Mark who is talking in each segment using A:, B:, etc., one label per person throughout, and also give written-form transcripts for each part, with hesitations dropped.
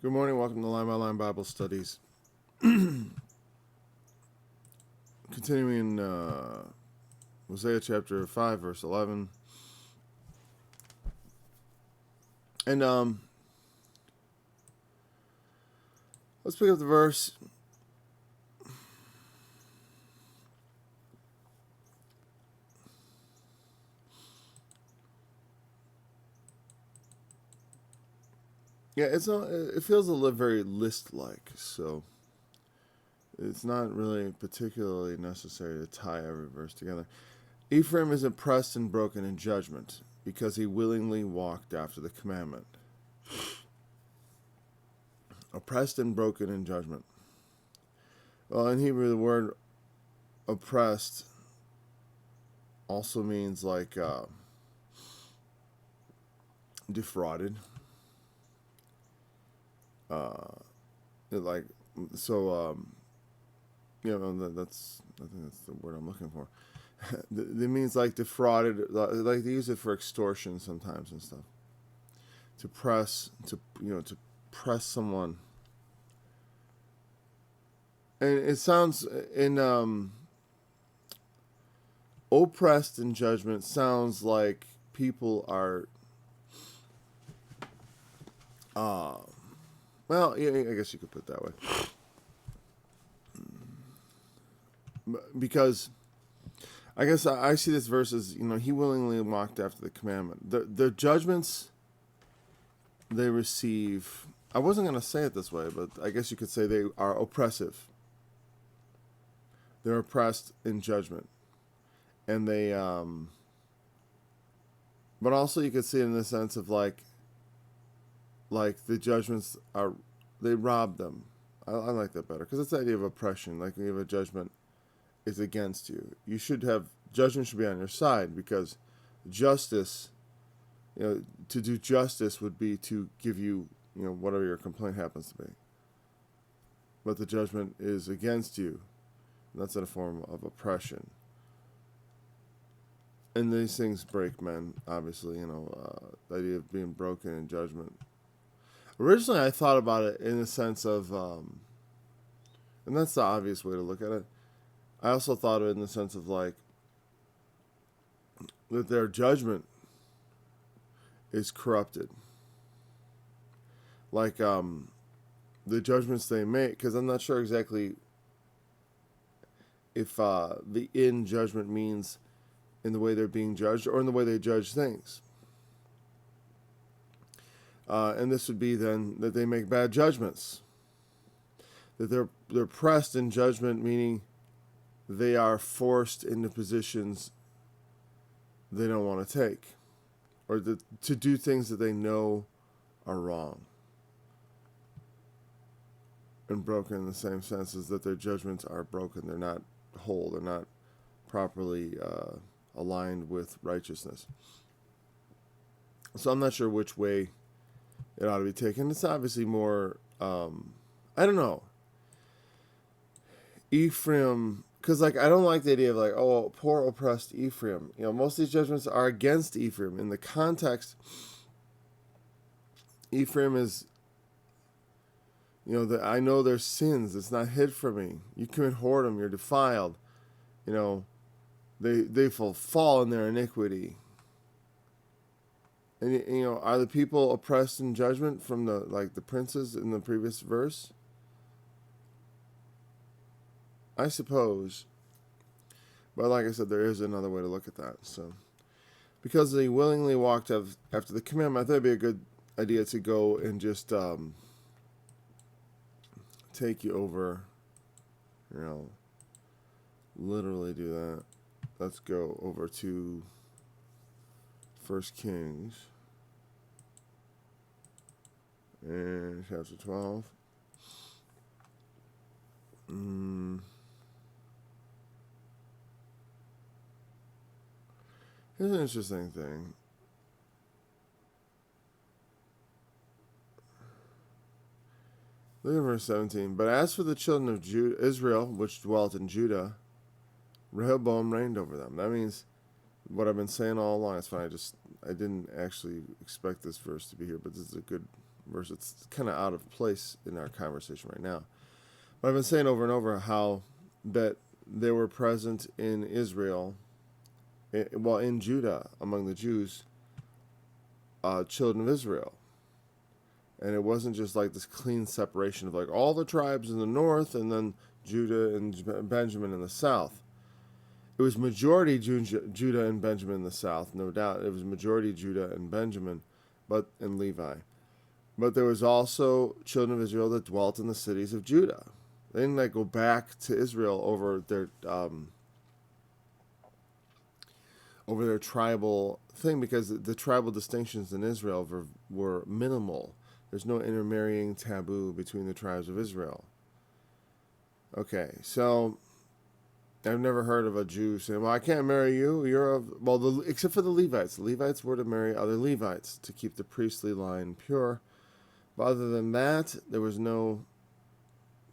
A: Good morning. Welcome to Line by Line Bible Studies. Continuing Hosea chapter 5, verse 11. And let's pick up the verse. Yeah, it feels a little very list-like, so it's not really particularly necessary to tie every verse together. Ephraim is oppressed and broken in judgment, because he willingly walked after the commandment. Oppressed and broken in judgment. Well, in Hebrew, the word oppressed also means like defrauded. Like so. That's I think that's the word I'm looking for. It means like defrauded. Like they use it for extortion sometimes and stuff. To press someone. And it sounds in oppressed in judgment sounds like people are well, yeah, I guess you could put it that way. Because I guess I see this verse as, he willingly walked after the commandment. The judgments they receive, I wasn't going to say it this way, but I guess you could say they are oppressive. They're oppressed in judgment. And they, but also you could see it in the sense of like the judgments they rob them. I like that better, because it's the idea of oppression. Like when you have a judgment is against you. Judgment should be on your side, because justice, to do justice would be to give you, whatever your complaint happens to be. But the judgment is against you. That's in a form of oppression. And these things break men, obviously, the idea of being broken in judgment. Originally, I thought about it in the sense of, and that's the obvious way to look at it. I also thought of it in the sense of like, that their judgment is corrupted. Like, the judgments they make, because I'm not sure exactly if the in judgment means in the way they're being judged or in the way they judge things. And this would be then that they make bad judgments. That they're pressed in judgment, meaning they are forced into positions they don't want to take, or to do things that they know are wrong. And broken in the same sense as that their judgments are broken. They're not whole. They're not properly aligned with righteousness. So I'm not sure which way it ought to be taken. It's obviously more, I don't know. Ephraim, because I don't like the idea of like, oh, poor oppressed Ephraim. Most of these judgments are against Ephraim. In the context, Ephraim is, I know their sins. It's not hid from me. You commit whoredom. You're defiled. They fall in their iniquity. And, are the people oppressed in judgment from the princes in the previous verse? I suppose. But like I said, there is another way to look at that. So, because they willingly walked after the commandment, I thought it'd be a good idea to go and just take you over, literally do that. Let's go over to 1 Kings and chapter 12. Here's an interesting thing. Look at verse 17. But as for the children of Israel, which dwelt in Judah, Rehoboam reigned over them. That means what I've been saying all along. It's fine. I didn't actually expect this verse to be here, but this is a good verse. It's kind of out of place in our conversation right now. But I've been saying over and over how that they were present in Israel, in Judah, among the Jews, children of Israel. And it wasn't just like this clean separation of like all the tribes in the north and then Judah and Benjamin in the south. It was majority Judah and Benjamin in the south, no doubt. It was majority Judah and Benjamin, and Levi. But there was also children of Israel that dwelt in the cities of Judah. They didn't like go back to Israel over their tribal thing, because the tribal distinctions in Israel were minimal. There's no intermarrying taboo between the tribes of Israel. Okay, so I've never heard of a Jew saying, well, I can't marry you. Except for the Levites. The Levites were to marry other Levites to keep the priestly line pure. But other than that, there was no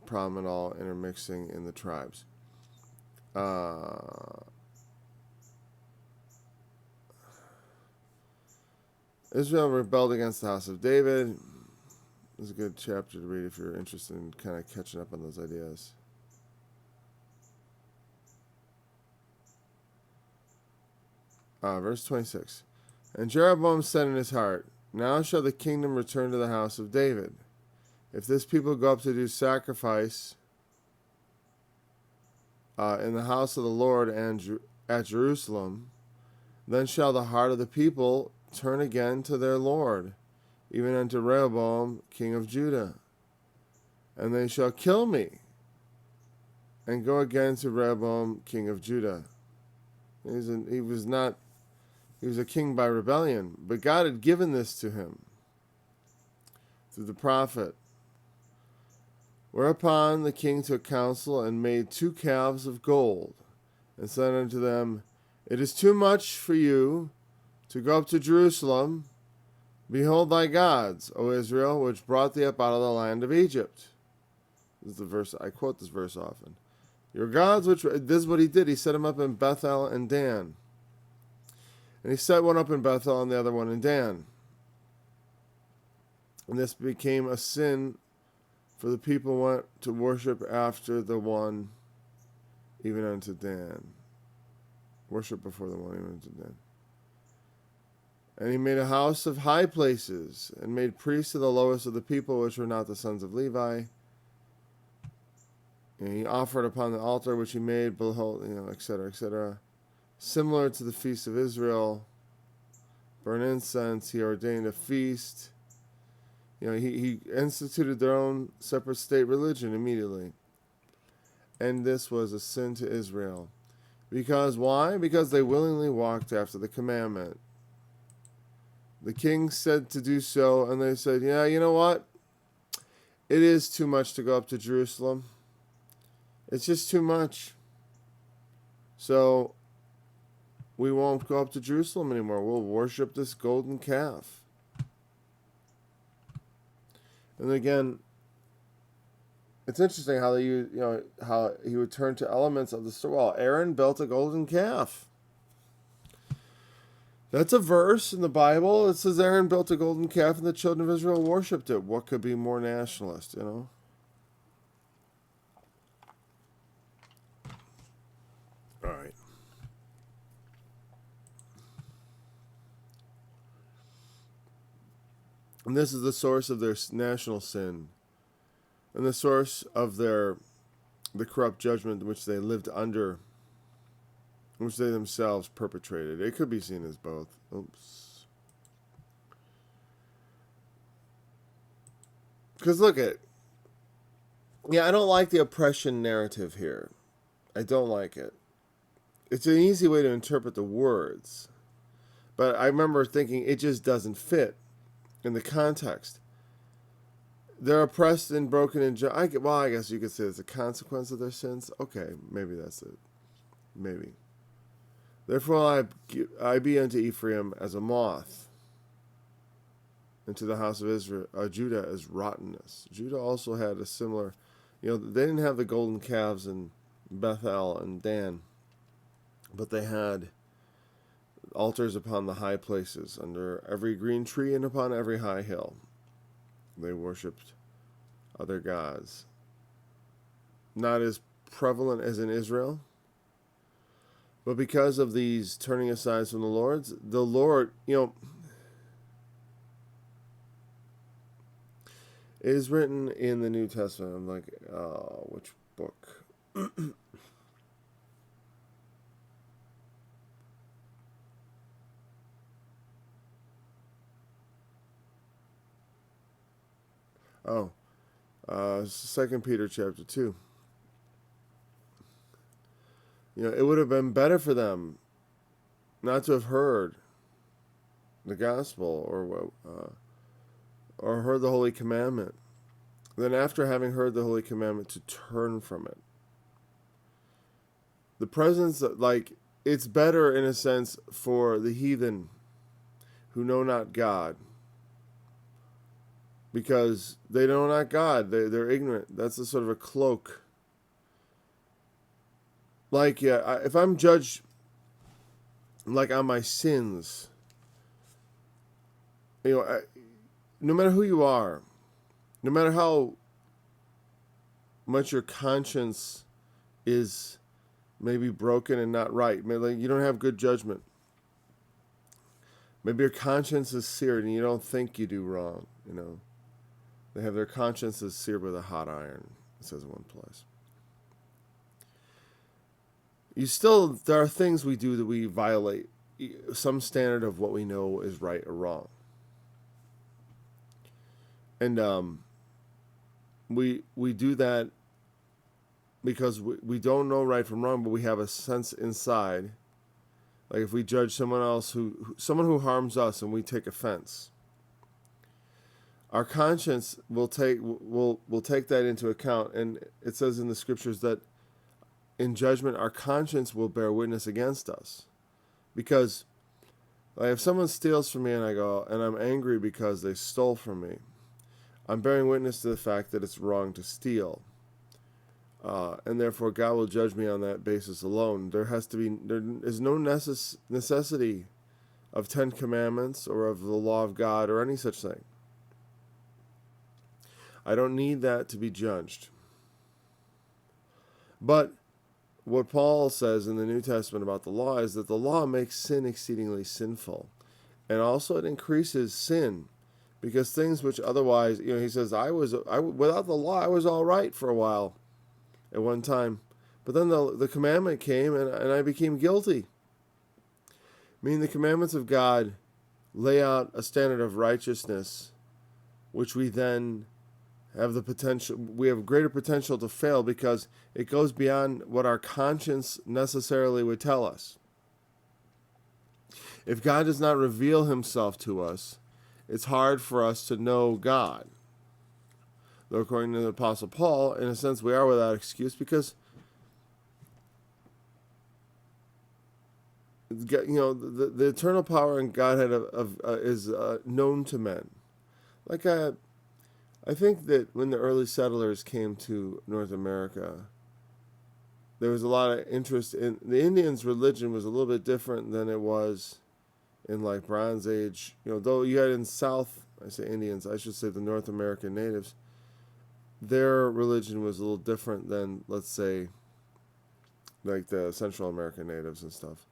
A: problem at all intermixing in the tribes. Israel rebelled against the house of David. This is a good chapter to read if you're interested in kind of catching up on those ideas. Verse 26. And Jeroboam said in his heart, now shall the kingdom return to the house of David. If this people go up to do sacrifice in the house of the Lord and at Jerusalem, then shall the heart of the people turn again to their Lord, even unto Rehoboam, king of Judah. And they shall kill me, and go again to Rehoboam, king of Judah. He was a king by rebellion, but God had given this to him through the prophet. Whereupon the king took counsel and made 2 calves of gold, and said unto them, it is too much for you to go up to Jerusalem. Behold thy gods, O Israel, which brought thee up out of the land of Egypt. This is the verse, I quote this verse often. Your gods, this is what he did. He set them up in Bethel and Dan. And he set one up in Bethel and the other one in Dan. And this became a sin, for the people went to worship after the one, even unto Dan. Worship before the one, even unto Dan. And he made a house of high places, and made priests of the lowest of the people, which were not the sons of Levi. And he offered upon the altar which he made, behold, etc., etc. Similar to the feast of Israel, burn incense. He ordained a feast. He instituted their own separate state religion immediately. And this was a sin to Israel. Because why? Because they willingly walked after the commandment. The king said to do so, and they said, yeah, you know what? It is too much to go up to Jerusalem. It's just too much. So we won't go up to Jerusalem anymore. We'll worship this golden calf. And again, it's interesting how how he would turn to elements of the story. Well, Aaron built a golden calf. That's a verse in the Bible. It says Aaron built a golden calf and the children of Israel worshipped it. What could be more nationalist, All right. And this is the source of their national sin, and the source of the corrupt judgment which they lived under, which they themselves perpetrated. It could be seen as both. Oops. Because look at, I don't like the oppression narrative here. I don't like it. It's an easy way to interpret the words, but I remember thinking it just doesn't fit in the context. They're oppressed and broken in I guess you could say it's a consequence of their sins. Okay, maybe that's it. Maybe. Therefore I be unto Ephraim as a moth, and to the house of Israel, Judah as rottenness. Judah also had a similar, they didn't have the golden calves in Bethel and Dan, but they had altars upon the high places, under every green tree and upon every high hill. They worshipped other gods. Not as prevalent as in Israel, but because of these turning aside from the Lord, it is written in the New Testament. I'm like, which book? Oh, 2 Peter chapter 2. It would have been better for them not to have heard the gospel or heard the holy commandment than after having heard the holy commandment to turn from it. The presence, it's better in a sense for the heathen who know not God, because they know not God. They're ignorant. That's a sort of a cloak. If I'm judged on my sins, no matter who you are, no matter how much your conscience is maybe broken and not right, maybe you don't have good judgment. Maybe your conscience is seared and you don't think you do wrong. They have their consciences seared with a hot iron, it says in one place. There are things we do that we violate some standard of what we know is right or wrong. And we do that because we don't know right from wrong, but we have a sense inside. Like if we judge someone else, someone who harms us, and we take offense, our conscience will take that into account. And it says in the scriptures that in judgment, our conscience will bear witness against us. Because if someone steals from me and I'm angry because they stole from me, I'm bearing witness to the fact that it's wrong to steal. And therefore God will judge me on that basis alone. There is no necessity of 10 commandments or of the law of God or any such thing. I don't need that to be judged. But what Paul says in the New Testament about the law is that the law makes sin exceedingly sinful. And also it increases sin. Because things which otherwise, he says, without the law, I was all right for a while at one time. But then the commandment came and I became guilty. Meaning the commandments of God lay out a standard of righteousness, which we then have we have greater potential to fail because it goes beyond what our conscience necessarily would tell us. If God does not reveal himself to us, it's hard for us to know God. Though according to the Apostle Paul, in a sense, we are without excuse because the eternal power and Godhead is known to men. I think that when the early settlers came to North America, there was a lot of interest in the Indians' religion was a little bit different than it was in Bronze Age. Though you had in South, I say Indians, I should say the North American natives, their religion was a little different than, let's say, the Central American natives and stuff.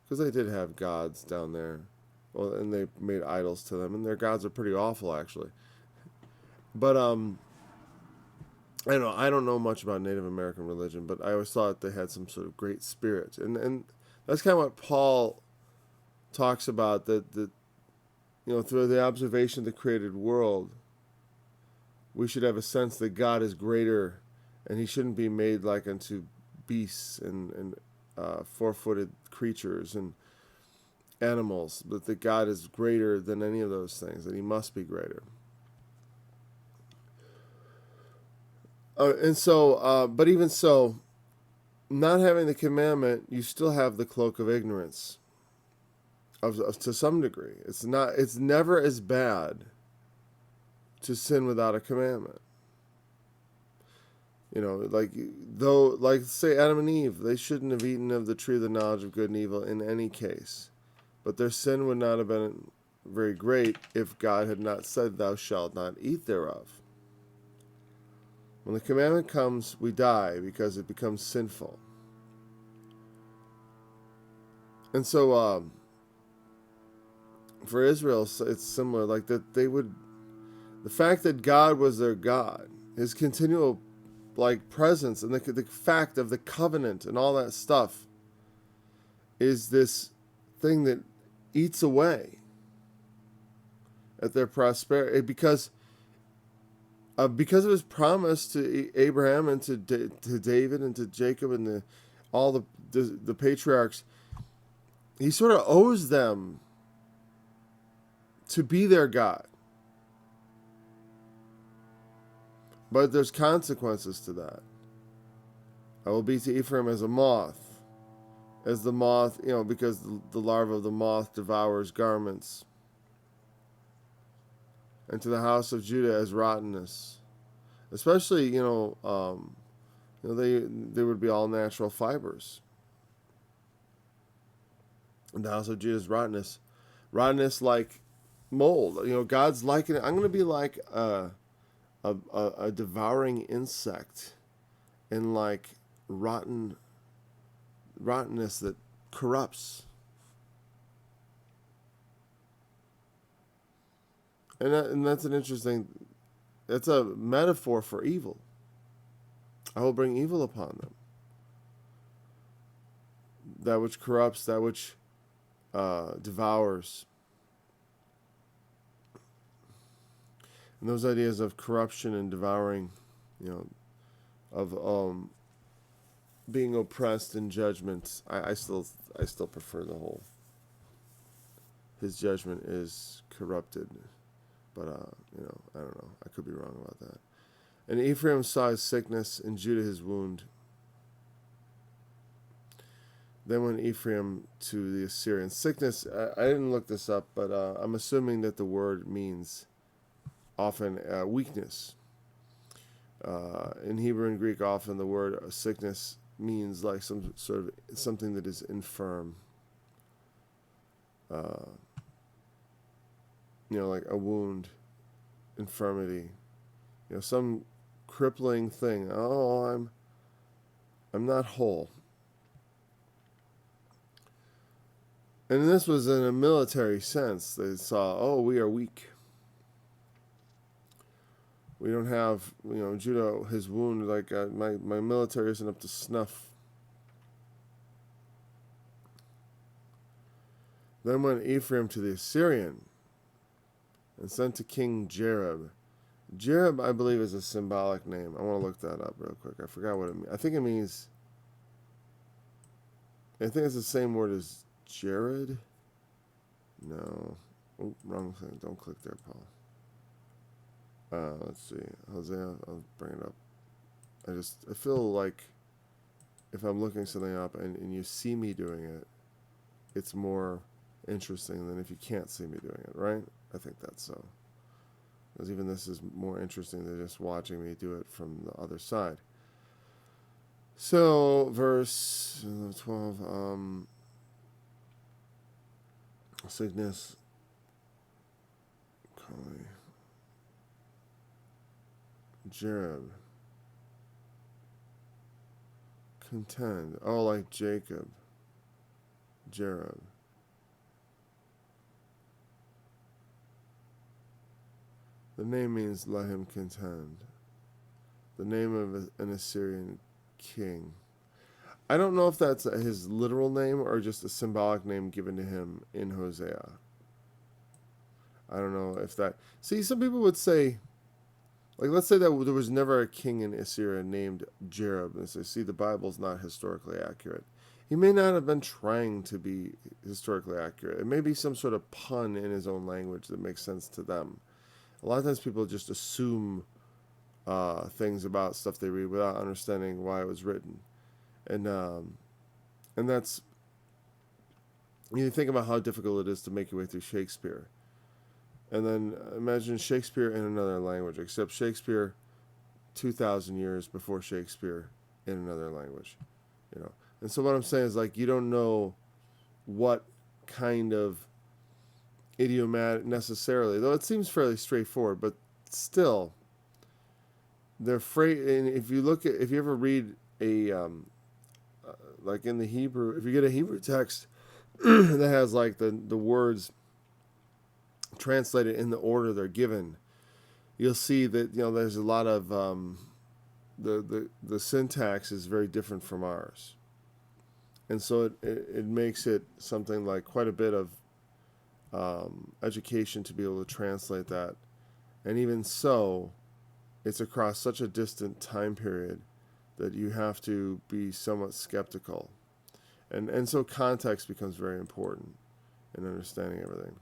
A: Because they did have gods down there. Well, and they made idols to them, and their gods are pretty awful, actually. But I don't know much about Native American religion, but I always thought they had some sort of great spirit, and that's kind of what Paul talks about, that through the observation of the created world, we should have a sense that God is greater, and he shouldn't be made like unto beasts and four-footed creatures and animals, but that God is greater than any of those things, that he must be greater. But even so, not having the commandment, you still have the cloak of ignorance, to some degree. It's never as bad to sin without a commandment. Say Adam and Eve, they shouldn't have eaten of the tree of the knowledge of good and evil in any case, but their sin would not have been very great if God had not said, "Thou shalt not eat thereof." When the commandment comes, we die because it becomes sinful. And so, for Israel, it's similar. Like that, the fact that God was their God, His continual presence, and the fact of the covenant and all that stuff, is this thing that eats away at their prosperity because of His promise to Abraham and to David and to Jacob and all the patriarchs. He sort of owes them to be their God. But there's consequences to that. I will be to Ephraim as a moth. As the moth, because the larva of the moth devours garments. And to the house of Judah as rottenness. Especially, they would be all natural fibers. And the house of Judah is rottenness. Rottenness like mold. God's likening it. I'm going to be like a devouring insect and like rottenness that corrupts. And that's an interesting, that's a metaphor for evil. I will bring evil upon them. That which corrupts, that which devours. And those ideas of corruption and devouring, of being oppressed in judgment, I still prefer the whole. His judgment is corrupted, but I don't know. I could be wrong about that. And Ephraim saw his sickness, and Judah his wound. Then went Ephraim to the Assyrian. Sickness, I didn't look this up, but I'm assuming that the word means often weakness. In Hebrew and Greek, often the word sickness means like some sort of something that is infirm. Like a wound, infirmity. Some crippling thing. Oh, I'm not whole. And this was in a military sense. They saw, we are weak. We don't have, Judah, his wound, like my military isn't up to snuff. Then went Ephraim to the Assyrian and sent to King Jareb. Jareb, I believe, is a symbolic name. I want to look that up real quick. I forgot what it means. I think it's the same word as Jared? No. Oh, wrong thing. Don't click there, Paul. Let's see. Hosea, I'll bring it up. I feel like if I'm looking something up and you see me doing it, it's more interesting than if you can't see me doing it, right? I think that's so. Because even this is more interesting than just watching me do it from the other side. So, verse 12, sickness, Jareb, contend. Oh, like Jacob, Jareb. The name means let him contend. The name of an Assyrian king. I don't know if that's his literal name or just a symbolic name given to him in Hosea. I don't know if that... See, some people would say... Like, let's say that there was never a king in Assyria named Jareb. And say, see, the Bible's not historically accurate. He may not have been trying to be historically accurate. It may be some sort of pun in his own language that makes sense to them. A lot of times people just assume things about stuff they read without understanding why it was written. And that's... You think about how difficult it is to make your way through Shakespeare. And then imagine Shakespeare in another language, except Shakespeare 2,000 years before Shakespeare in another language. And so what I'm saying is, like, you don't know what kind of idiomatic necessarily, though it seems fairly straightforward, but still, they're afraid. And if you ever read a, like in the Hebrew, if you get a Hebrew text that has like the words translated in the order they're given, you'll see that there's a lot of the syntax is very different from ours, and so it makes it something like quite a bit of education to be able to translate that, and even so, it's across such a distant time period that you have to be somewhat skeptical, and so context becomes very important in understanding everything.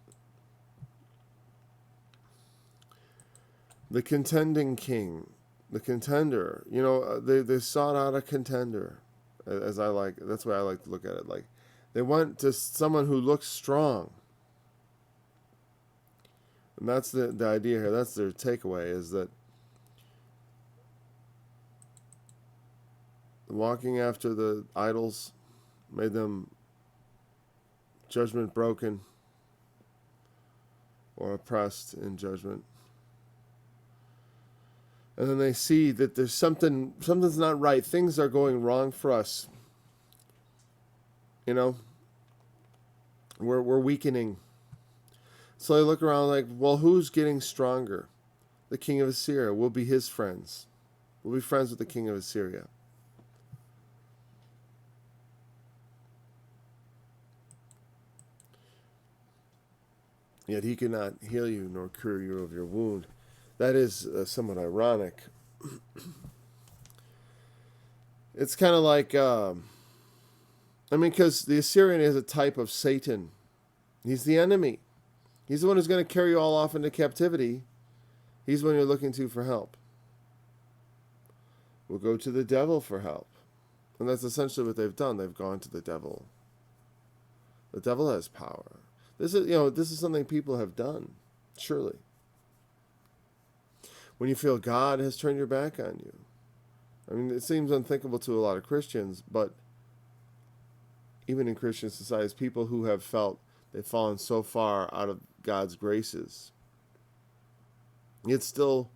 A: The contending king, the contender, they sought out a contender, as I like. That's the way I like to look at it. Like, they went to someone who looks strong. And that's the idea here. That's their takeaway, is that walking after the idols made them judgment broken or oppressed in judgment. And then they see that there's something's not right. Things are going wrong for us. We're weakening. So they look around like, well, who's getting stronger? The king of Assyria. We'll be his friends. We'll be friends with the king of Assyria. Yet he cannot heal you nor cure you of your wound. That is somewhat ironic. It's kind of like, because the Assyrian is a type of Satan. He's the enemy. He's the one who's going to carry you all off into captivity. He's the one you're looking to for help. We'll go to the devil for help. And that's essentially what they've done. They've gone to the devil. The devil has power. This is something people have done, surely. When you feel God has turned your back on you. It seems unthinkable to a lot of Christians, but even in Christian societies, people who have felt they've fallen so far out of God's graces, yet still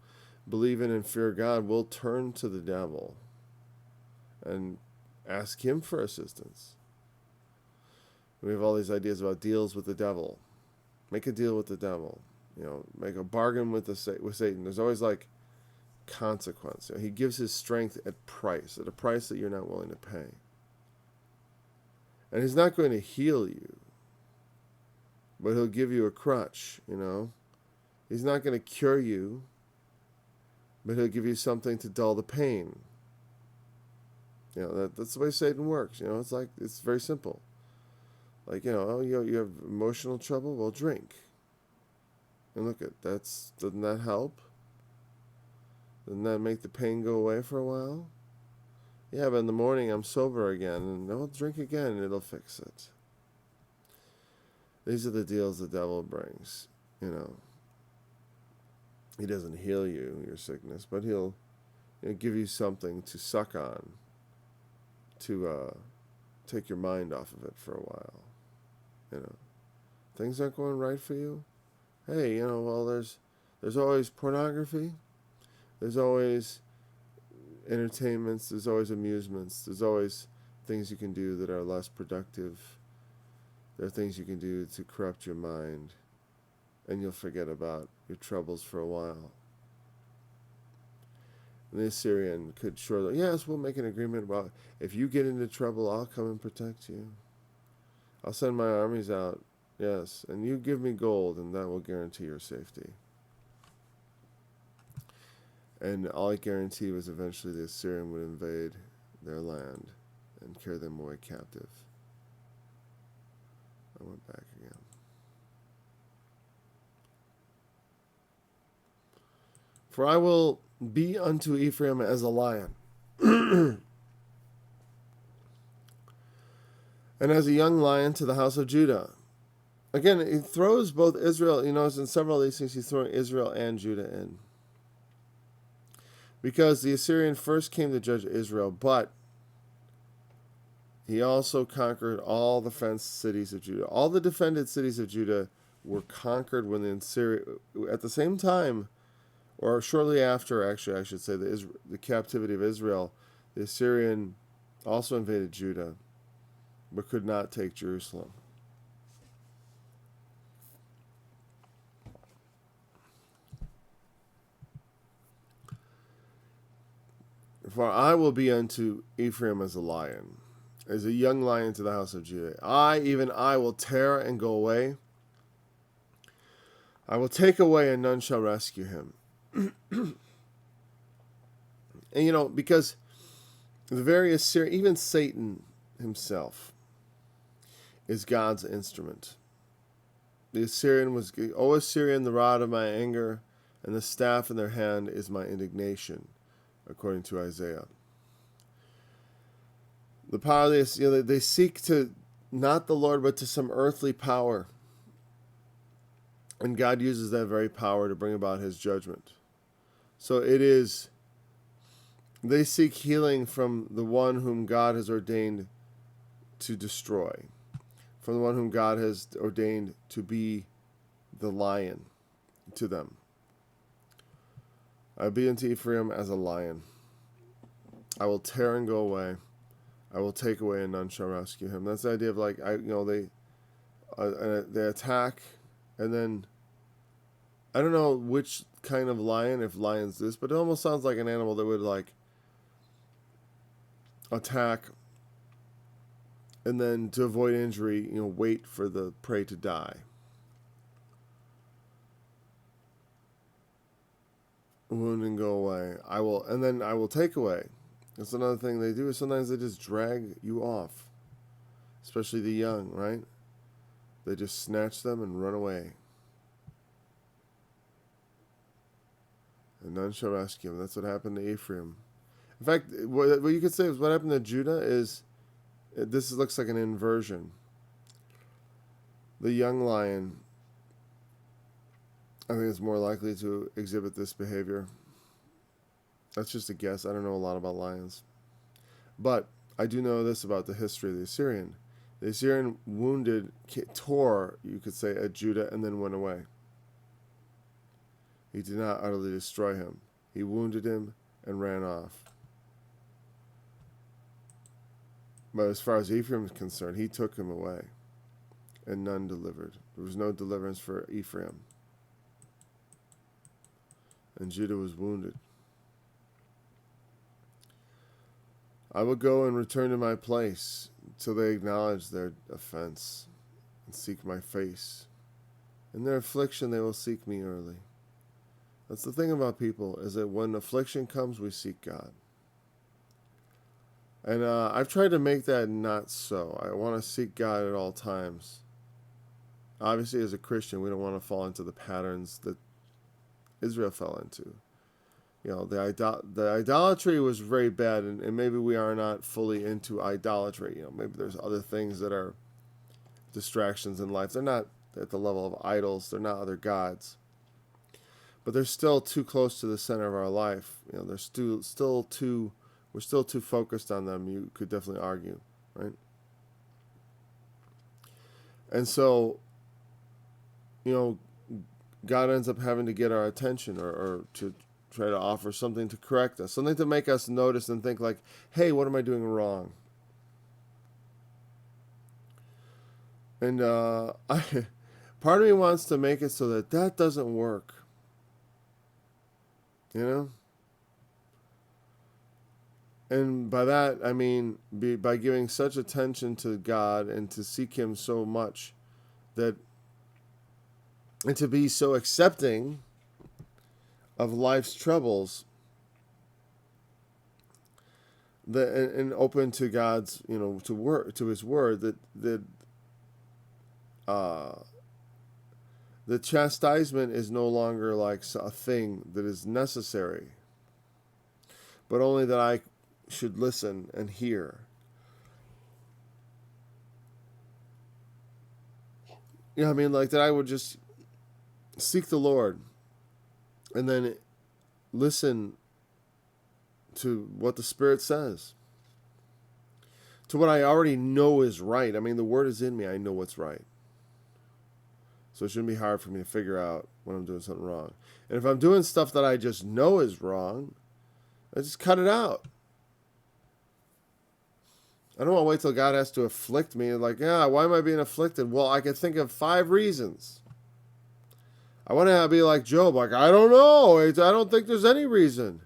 A: believe in and fear God, will turn to the devil and ask him for assistance. We have all these ideas about deals with the devil. Make a deal with the devil. Make a bargain with Satan. There's always like consequence. He gives his strength at a price that you're not willing to pay. And he's not going to heal you, but he'll give you a crutch, He's not going to cure you, but he'll give you something to dull the pain. That's the way Satan works. It's very simple. Like, you have emotional trouble? Well, drink. And look doesn't that help? Doesn't that make the pain go away for a while? Yeah, but in the morning I'm sober again, and I'll drink again and it'll fix it. These are the deals the devil brings, He doesn't heal your sickness, but he'll give you something to suck on, to take your mind off of it for a while. Things aren't going right for you. Hey, well, there's always pornography. There's always entertainments. There's always amusements. There's always things you can do that are less productive. There are things you can do to corrupt your mind, and you'll forget about your troubles for a while. And the Assyrian could surely, yes, we'll make an agreement. Well, if you get into trouble, I'll come and protect you. I'll send my armies out, yes, and you give me gold, and that will guarantee your safety. And all it guaranteed was eventually the Assyrian would invade their land and carry them away captive. I went back again. For I will be unto Ephraim as a lion, and as a young lion to the house of Judah. Again, he throws both Israel, in several of these things, he's throwing Israel and Judah in. Because the Assyrian first came to judge Israel, but he also conquered all the fenced cities of Judah. All the defended cities of Judah were conquered when the Assyrian, at the same time, or shortly after, actually, I should say, the captivity of Israel, the Assyrian also invaded Judah, but could not take Jerusalem. For I will be unto Ephraim as a lion, as a young lion to the house of Judah. Even I, will tear and go away. I will take away, and none shall rescue him. And because the very Assyrian, even Satan himself, is God's instrument. The Assyrian was, O Assyrian, the rod of my anger, and the staff in their hand is my indignation, according to Isaiah. The power of the, they seek to not the Lord, but to some earthly power. And God uses that very power to bring about his judgment. So they seek healing from the one whom God has ordained to destroy, from the one whom God has ordained to be the lion to them. I will be unto Ephraim as a lion. I will tear and go away. I will take away, and none shall rescue him. That's the idea of they attack, and then I don't know which kind of lion, if lion's this, but it almost sounds like an animal that would attack, and then to avoid injury, wait for the prey to die. Wound and go away. I will take away. That's another thing they do, is sometimes they just drag you off. Especially the young, right? They just snatch them and run away. And none shall rescue him. That's what happened to Ephraim. In fact, what you could say is what happened to Judah is, this looks like an inversion. The young lion, I think, is more likely to exhibit this behavior. That's just a guess. I don't know a lot about lions. But I do know this about the history of the Assyrian. The Assyrian tore, you could say, at Judah and then went away. He did not utterly destroy him. He wounded him and ran off. But as far as Ephraim is concerned, he took him away, and none delivered. There was no deliverance for Ephraim. And Judah was wounded. I will go and return to my place till they acknowledge their offense and seek my face. In their affliction they will seek me early. That's the thing about people, is that when affliction comes, we seek God. And I've tried to make that not so. I want to seek God at all times. Obviously, as a Christian, we don't want to fall into the patterns that Israel fell into. The idolatry was very bad, and maybe we are not fully into idolatry. Maybe there's other things that are distractions in life. They're not at the level of idols. They're not other gods. But they're still too close to the center of our life. They're still too. We're still too focused on them. You could definitely argue, right? And so, God ends up having to get our attention, or to try to offer something to correct us, something to make us notice and think like, hey, what am I doing wrong? And part of me wants to make it so that doesn't work. And by that, I mean by giving such attention to God and to seek him so much, and to be so accepting of life's troubles, and open to God's, to his word, that the chastisement is no longer like a thing that is necessary, but only that I should listen and hear. That I would just seek the Lord and then listen to what the Spirit says, to what I already know is right. The Word is in me. I know what's right. So it shouldn't be hard for me to figure out when I'm doing something wrong. And if I'm doing stuff that I just know is wrong, I just cut it out. I don't want to wait till God has to afflict me. Like, yeah, why am I being afflicted? Well, I can think of 5 reasons. I want to be like Job. Like, I don't know. I don't think there's any reason.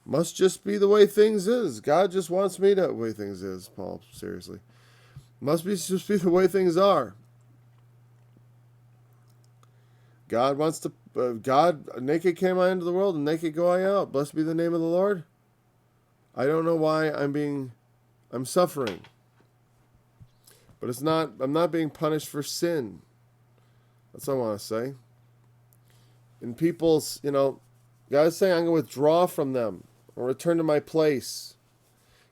A: Must just be the way things is. God just wants me to... The way things is, Paul, seriously. Must be just be the way things are. God wants to... God, naked came I into the world, and naked go I out. Blessed be the name of the Lord. I don't know why I'm suffering. But I'm not being punished for sin. That's what I want to say. And people's, God's saying I'm going to withdraw from them or return to my place.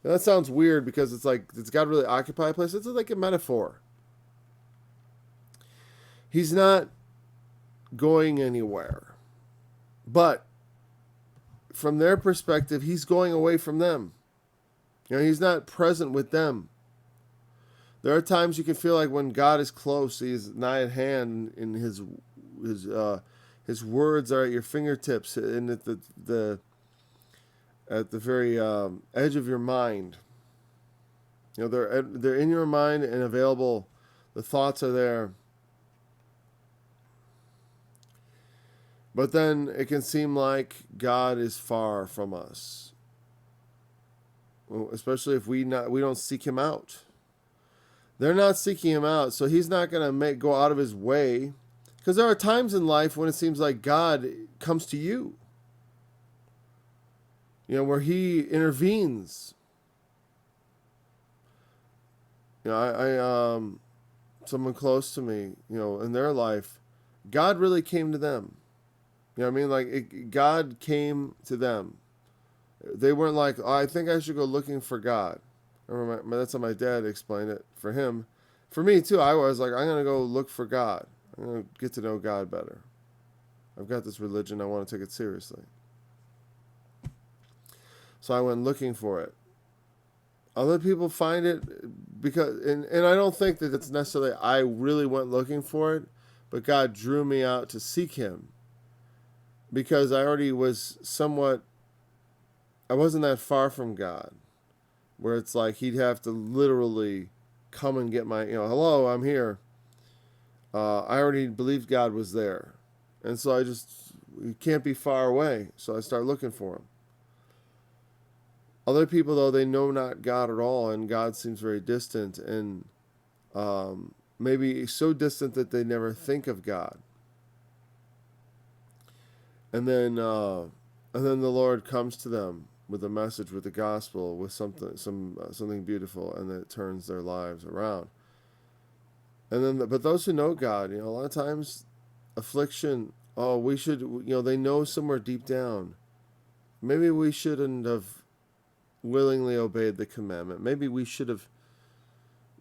A: And that sounds weird because it's like, does God really occupy a place? It's like a metaphor. He's not going anywhere. But from their perspective, he's going away from them. He's not present with them. There are times you can feel like when God is close, he's nigh at hand, and his words are at your fingertips and at the very edge of your mind. They're in your mind and available. The thoughts are there. But then it can seem like God is far from us, especially if we don't seek him out. They're not seeking him out, so he's not going to go out of his way. Because there are times in life when it seems like God comes to you. Where he intervenes. Someone close to me, in their life, God really came to them. God came to them. They weren't like, oh, I think I should go looking for God. I remember that's how my dad explained it for him. For me, too, I was like, I'm going to go look for God. I'm going to get to know God better. I've got this religion. I want to take it seriously. So I went looking for it. Other people find it because, and I don't think that it's necessarily I really went looking for it, but God drew me out to seek him. Because I already was I wasn't that far from God. Where it's like he'd have to literally come and get my, hello, I'm here. I already believed God was there. And so he can't be far away. So I start looking for him. Other people, though, they know not God at all, and God seems very distant, and maybe so distant that they never think of God. And then the Lord comes to them with a message, with the gospel, with something beautiful, and it turns their lives around. And then, but those who know God, a lot of times, affliction. Oh, we should, they know somewhere deep down. Maybe we shouldn't have willingly obeyed the commandment. Maybe we should have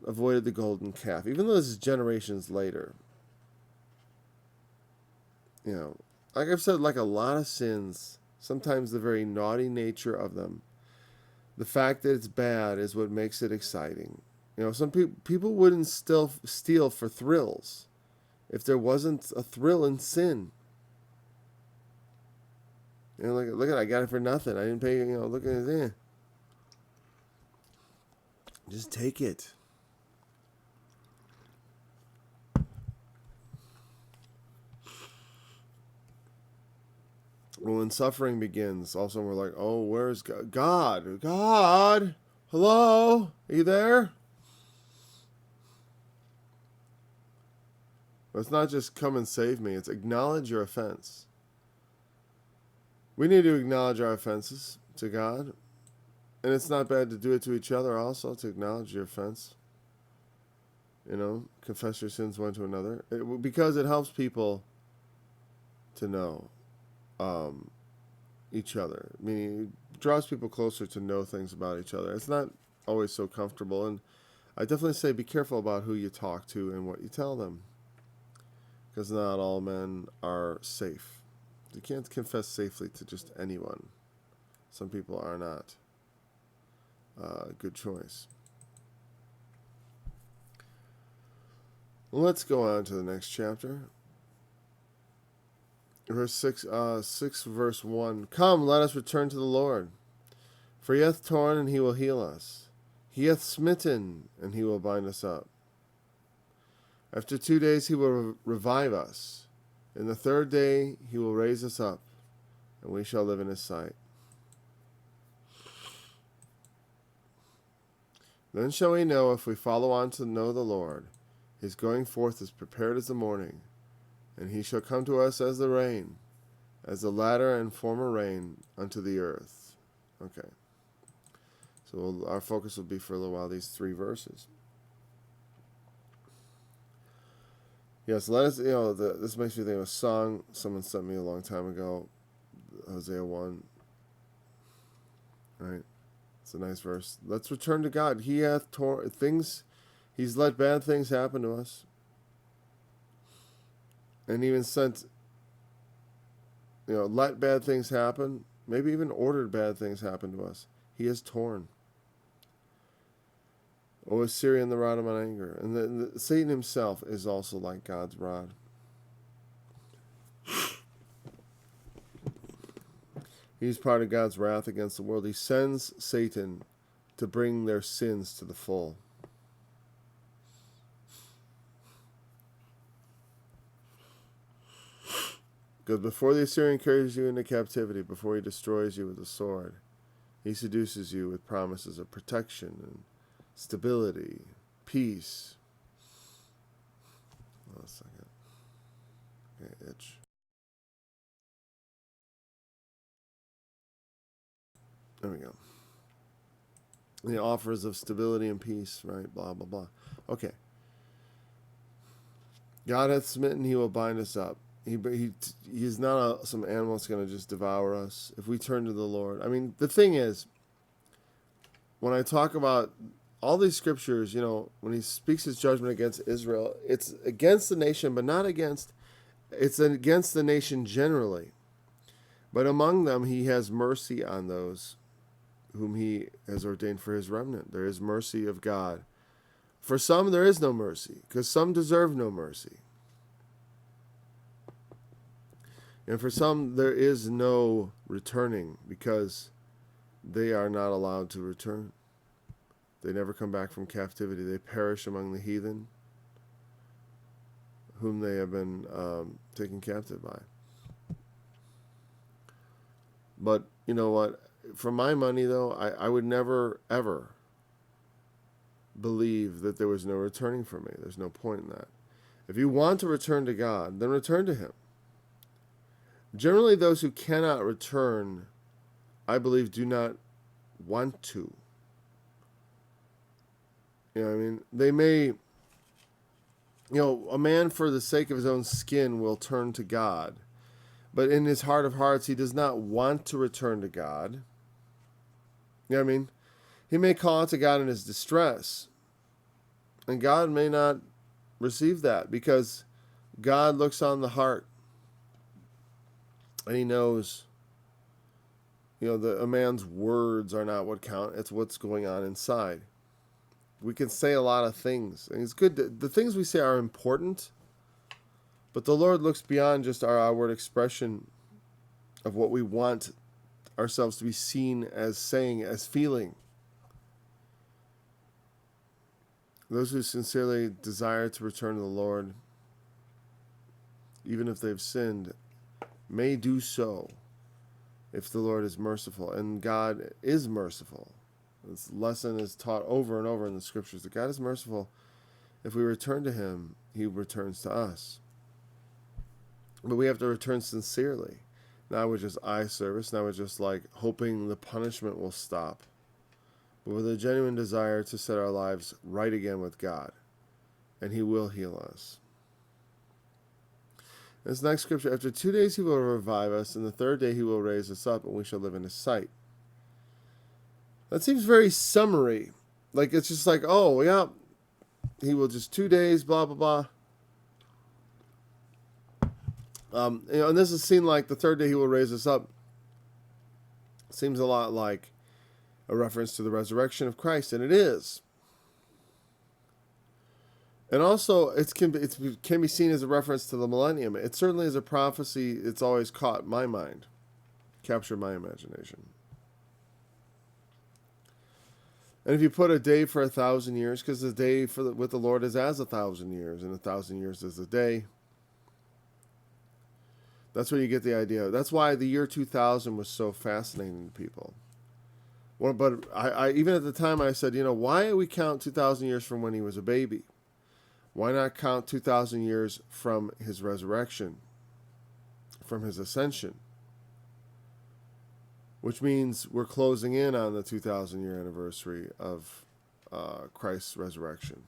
A: avoided the golden calf, even though this is generations later. Like I've said, like a lot of sins, sometimes the very naughty nature of them, the fact that it's bad is what makes it exciting. Some people wouldn't still steal for thrills if there wasn't a thrill in sin. Look at it, I got it for nothing. I didn't pay, look at it. Just take it. Well, when suffering begins, also we're like, oh, where's God? God, hello? Are you there? But it's not just come and save me. It's acknowledge your offense. We need to acknowledge our offenses to God. And it's not bad to do it to each other also, to acknowledge your offense. Confess your sins one to another. Because it helps people to know each other. Meaning, it draws people closer to know things about each other. It's not always so comfortable. And I definitely say be careful about who you talk to and what you tell them. Because not all men are safe. You can't confess safely to just anyone. Some people are not. Good choice. Let's go on to the next chapter. Verse 6 verse 1. Come, let us return to the Lord. For he hath torn, and he will heal us. He hath smitten, and he will bind us up. After 2 days he will revive us. In the third day he will raise us up, and we shall live in his sight. Then shall we know, if we follow on to know the Lord. His going forth is prepared as the morning, and he shall come to us as the rain, as the latter and former rain unto the earth. Okay. So our focus will be for a little while these 3 verses. Yes, let us, this makes me think of a song someone sent me a long time ago, Hosea 1. Right? It's a nice verse. Let's return to God. He hath torn things, he's let bad things happen to us. And even sent, let bad things happen, maybe even ordered bad things happen to us. He has torn. O Assyrian, the rod of my anger. And Satan himself is also like God's rod. He's part of God's wrath against the world. He sends Satan to bring their sins to the full. Because before the Assyrian carries you into captivity, before he destroys you with the sword, he seduces you with promises of protection and stability, peace. Hold on a second. Okay, itch. There we go. The offers of stability and peace, right? Blah, blah, blah. Okay. God hath smitten, he will bind us up. He is not some animal that's going to just devour us if we turn to the Lord. I mean, the thing is, when I talk about all these scriptures, when he speaks his judgment against Israel, it's against the nation, but not against, it's against the nation generally. But among them, he has mercy on those whom he has ordained for his remnant. There is mercy of God. For some, there is no mercy, because some deserve no mercy. And for some, there is no returning, because they are not allowed to return. They never come back from captivity. They perish among the heathen, whom they have been taken captive by. But you know what? For my money, though, I would never, ever believe that there was no returning for me. There's no point in that. If you want to return to God, then return to him. Generally, those who cannot return, I believe, do not want to. You know what I mean? They may, a man for the sake of his own skin will turn to God. But in his heart of hearts, he does not want to return to God. You know what I mean? He may call out to God in his distress. And God may not receive that, because God looks on the heart. And he knows, a man's words are not what count. It's what's going on inside. We can say a lot of things. And it's good. The things we say are important. But the Lord looks beyond just our outward expression of what we want ourselves to be seen as saying, as feeling. Those who sincerely desire to return to the Lord, even if they've sinned, may do so if the Lord is merciful. And God is merciful. This lesson is taught over and over in the scriptures that God is merciful. If we return to him, he returns to us. But we have to return sincerely. Not with just eye service, not with just like hoping the punishment will stop, but with a genuine desire to set our lives right again with God. And he will heal us. This next scripture, after 2 days he will revive us, and the third day he will raise us up, and we shall live in his sight. That seems very summary. Like, it's just like, oh, yeah, he will just 2 days, blah, blah, blah. And this is seen like the third day he will raise us up. Seems a lot like a reference to the resurrection of Christ, and it is. And also, it can be seen as a reference to the millennium. It certainly is a prophecy. It's always caught my mind, captured my imagination. And if you put a day for 1,000 years, because the day with the Lord is as 1,000 years, and 1,000 years is a day. That's where you get the idea. That's why the year 2000 was so fascinating to people. Well, but I even at the time I said, why do we count 2,000 years from when he was a baby? Why not count 2,000 years from his resurrection, from his ascension? Which means we're closing in on the 2,000-year anniversary of Christ's resurrection.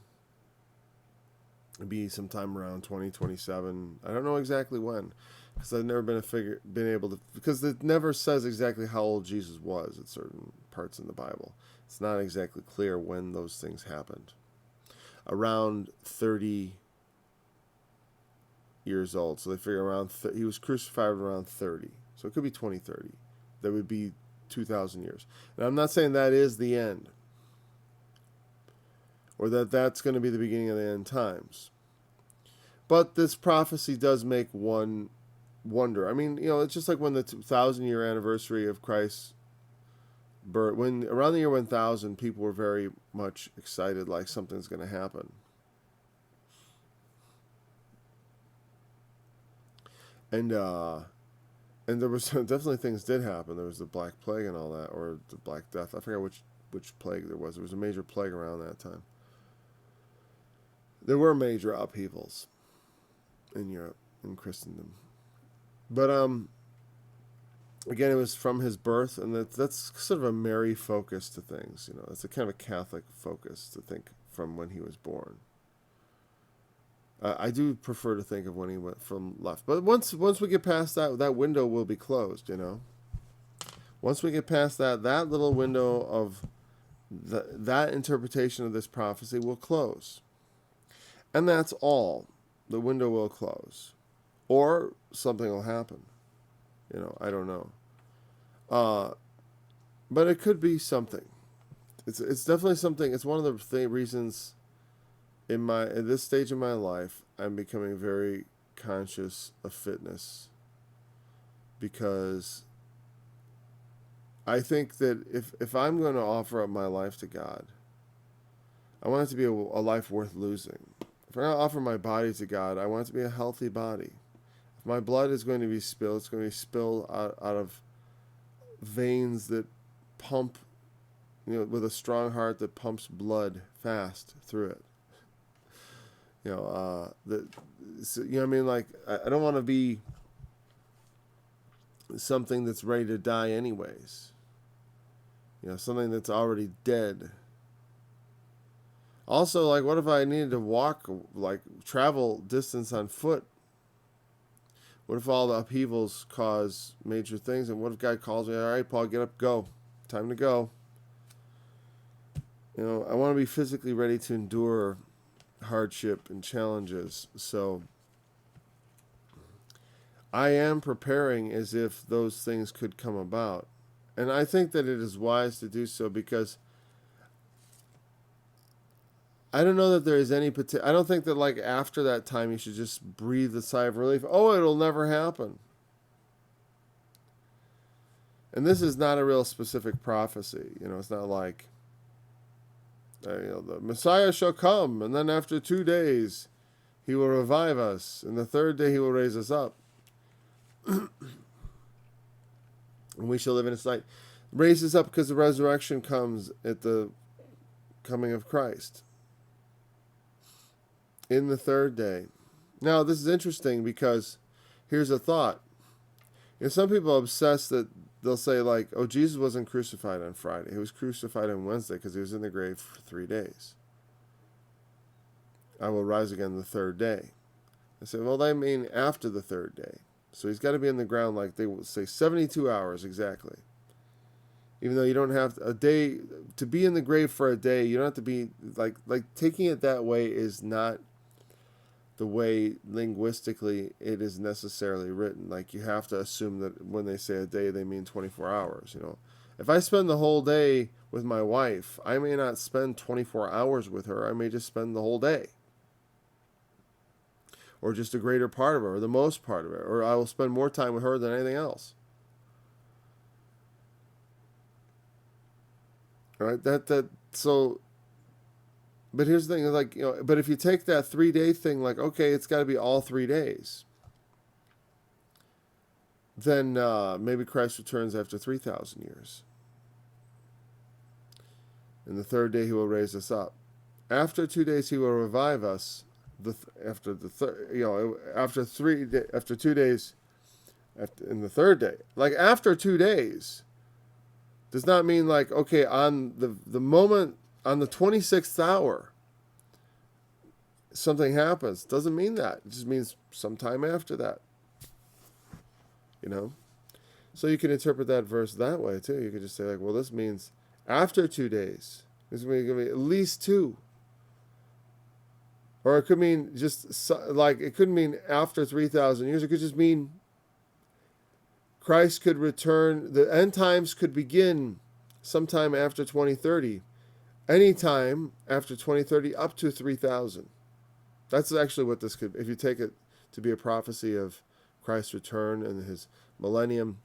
A: It'll be sometime around 2027. I don't know exactly when, because I've never been able to, because it never says exactly how old Jesus was at certain parts in the Bible. It's not exactly clear when those things happened. Around 30 years old. So they figure around, he was crucified around 30. So it could be 2030. That would be 2,000 years. And I'm not saying that is the end, or that that's going to be the beginning of the end times. But this prophecy does make one wonder. I mean, it's just like when the 1,000-year anniversary of Christ's birth, when around the year 1000, people were very much excited, like something's going to happen. And there was definitely things did happen. There was the Black Plague and all that, or the Black Death. I forget which plague there was. There was a major plague around that time. There were major upheavals in Europe, in Christendom. But again, it was from his birth, and that's sort of a Mary focus to things. It's a kind of a Catholic focus to think from when he was born. I do prefer to think of when he went from left. But once we get past that window will be closed, Once we get past that little window of that interpretation of this prophecy will close. And that's all. The window will close. Or something will happen. I don't know. But it could be something. It's definitely something. It's one of the reasons at this stage of my life, I'm becoming very conscious of fitness, because I think that if I'm going to offer up my life to God, I want it to be a life worth losing. If I'm going to offer my body to God, I want it to be a healthy body. If my blood is going to be spilled, it's going to be spilled out of veins that pump, with a strong heart that pumps blood fast through it. I mean, like, I don't want to be something that's ready to die anyways. Something that's already dead. Also, like, what if I needed to walk, like, travel distance on foot? What if all the upheavals cause major things? And what if God calls me, all right, Paul, get up, go. Time to go. I want to be physically ready to endure hardship and challenges. So I am preparing as if those things could come about. And I think that it is wise to do so, because I don't know that there is any I don't think that, like, after that time you should just breathe a sigh of relief. Oh, it'll never happen. And this is not a real specific prophecy. It's not like, the Messiah shall come, and then after 2 days he will revive us, and the third day he will raise us up. And we shall live in his light. Raise us up because the resurrection comes at the coming of Christ. In the third day. Now, this is interesting, because here's a thought. Some people are obsessed that they'll say, like, oh, Jesus wasn't crucified on Friday. He was crucified on Wednesday because he was in the grave for 3 days. I will rise again the third day. I say, well, they mean after the third day. So he's got to be in the ground, like they will say, 72 hours exactly. Even though you don't have a day to be in the grave for a day, you don't have to be like taking it that way is not the way linguistically it is necessarily written. Like, you have to assume that when they say a day, they mean 24 hours. If I spend the whole day with my wife, I may not spend 24 hours with her. I may just spend the whole day. or just a greater part of it, or the most part of it, or I will spend more time with her than anything else. All right? So, but here's the thing, like, but if you take that 3-day thing, like, okay, it's got to be all 3 days, then maybe Christ returns after 3,000 years. And the third day he will raise us up. After 2 days he will revive us. After 2 days, in the third day, like after 2 days, does not mean like, okay, on the moment, on the 26th hour, something happens. Doesn't mean that. It just means sometime after that. So you can interpret that verse that way too. You could just say like, well, this means after 2 days. This is going to be at least 2. Or it could mean just like, it could mean after 3,000 years. It could just mean Christ could return. The end times could begin sometime after 2030. Anytime after 2030 up to 3,000. That's actually what this could, if you take it to be a prophecy of Christ's return and his millennium.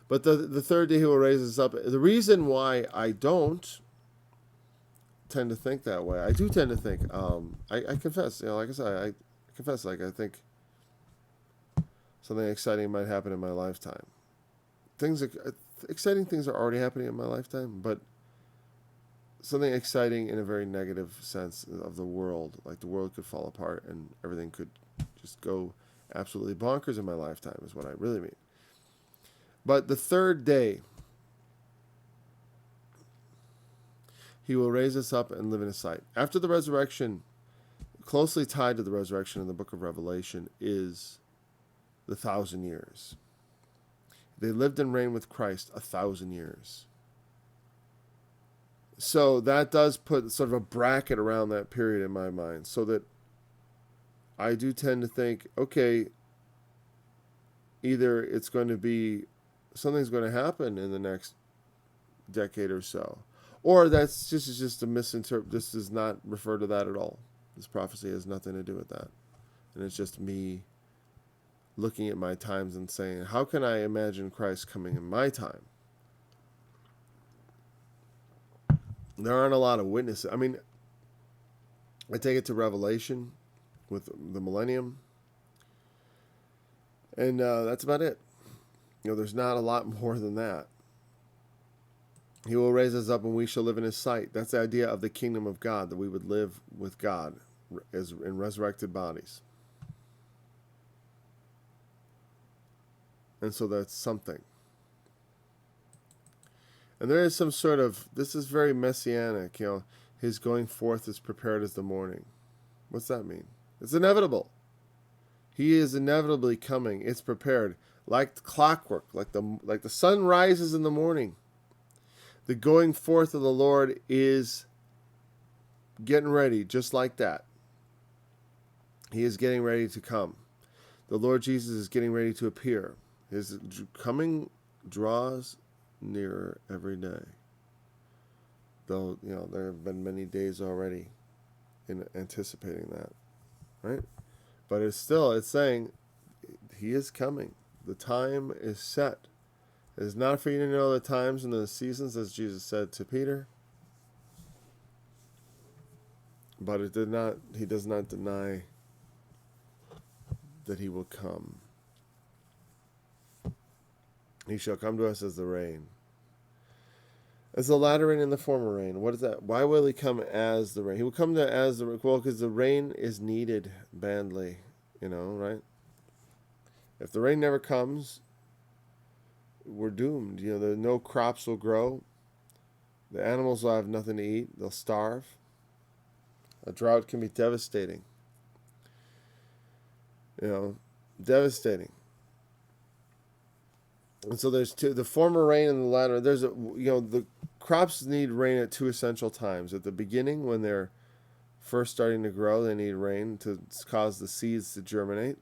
A: But the third day he will raise us up. The reason why I don't tend to think that way, I do tend to think, I confess, like I said, I confess, like I think something exciting might happen in my lifetime. Exciting things are already happening in my lifetime, but something exciting in a very negative sense of the world, like the world could fall apart and everything could just go absolutely bonkers in my lifetime is what I really mean. But the third day, he will raise us up and live in his sight. After the resurrection, closely tied to the resurrection in the book of Revelation is the 1,000 years. They lived and reigned with Christ 1,000 years. So that does put sort of a bracket around that period in my mind, so that I do tend to think, okay, either it's going to be, something's going to happen in the next decade or so, or that's just a misinterpret. This does not refer to that at all. This prophecy has nothing to do with that. And it's just me looking at my times and saying, how can I imagine Christ coming in my time? There aren't a lot of witnesses. I mean, I take it to Revelation with the millennium, and that's about it. There's not a lot more than that. He will raise us up and we shall live in his sight. That's the idea of the kingdom of God, that we would live with God as in resurrected bodies. And so that's something. And there is some sort of, this is very messianic, his going forth is prepared as the morning. What's that mean? It's inevitable. He is inevitably coming. It's prepared. Like clockwork, like the sun rises in the morning. The going forth of the Lord is getting ready, just like that. He is getting ready to come. The Lord Jesus is getting ready to appear. His coming draws nearer every day. Though, there have been many days already in anticipating that, right? But it's saying he is coming. The time is set. It is not for you to know the times and the seasons, as Jesus said to Peter. But he does not deny that he will come. He shall come to us as the rain. As the latter rain and the former rain. What is that? Why will he come as the rain? He will come as the rain. Well, because the rain is needed badly, right? If the rain never comes, we're doomed. No crops will grow. The animals will have nothing to eat. They'll starve. A drought can be devastating. Devastating. And so there's the former rain and the latter. There's the crops need rain at 2 essential times. At the beginning, when they're first starting to grow, they need rain to cause the seeds to germinate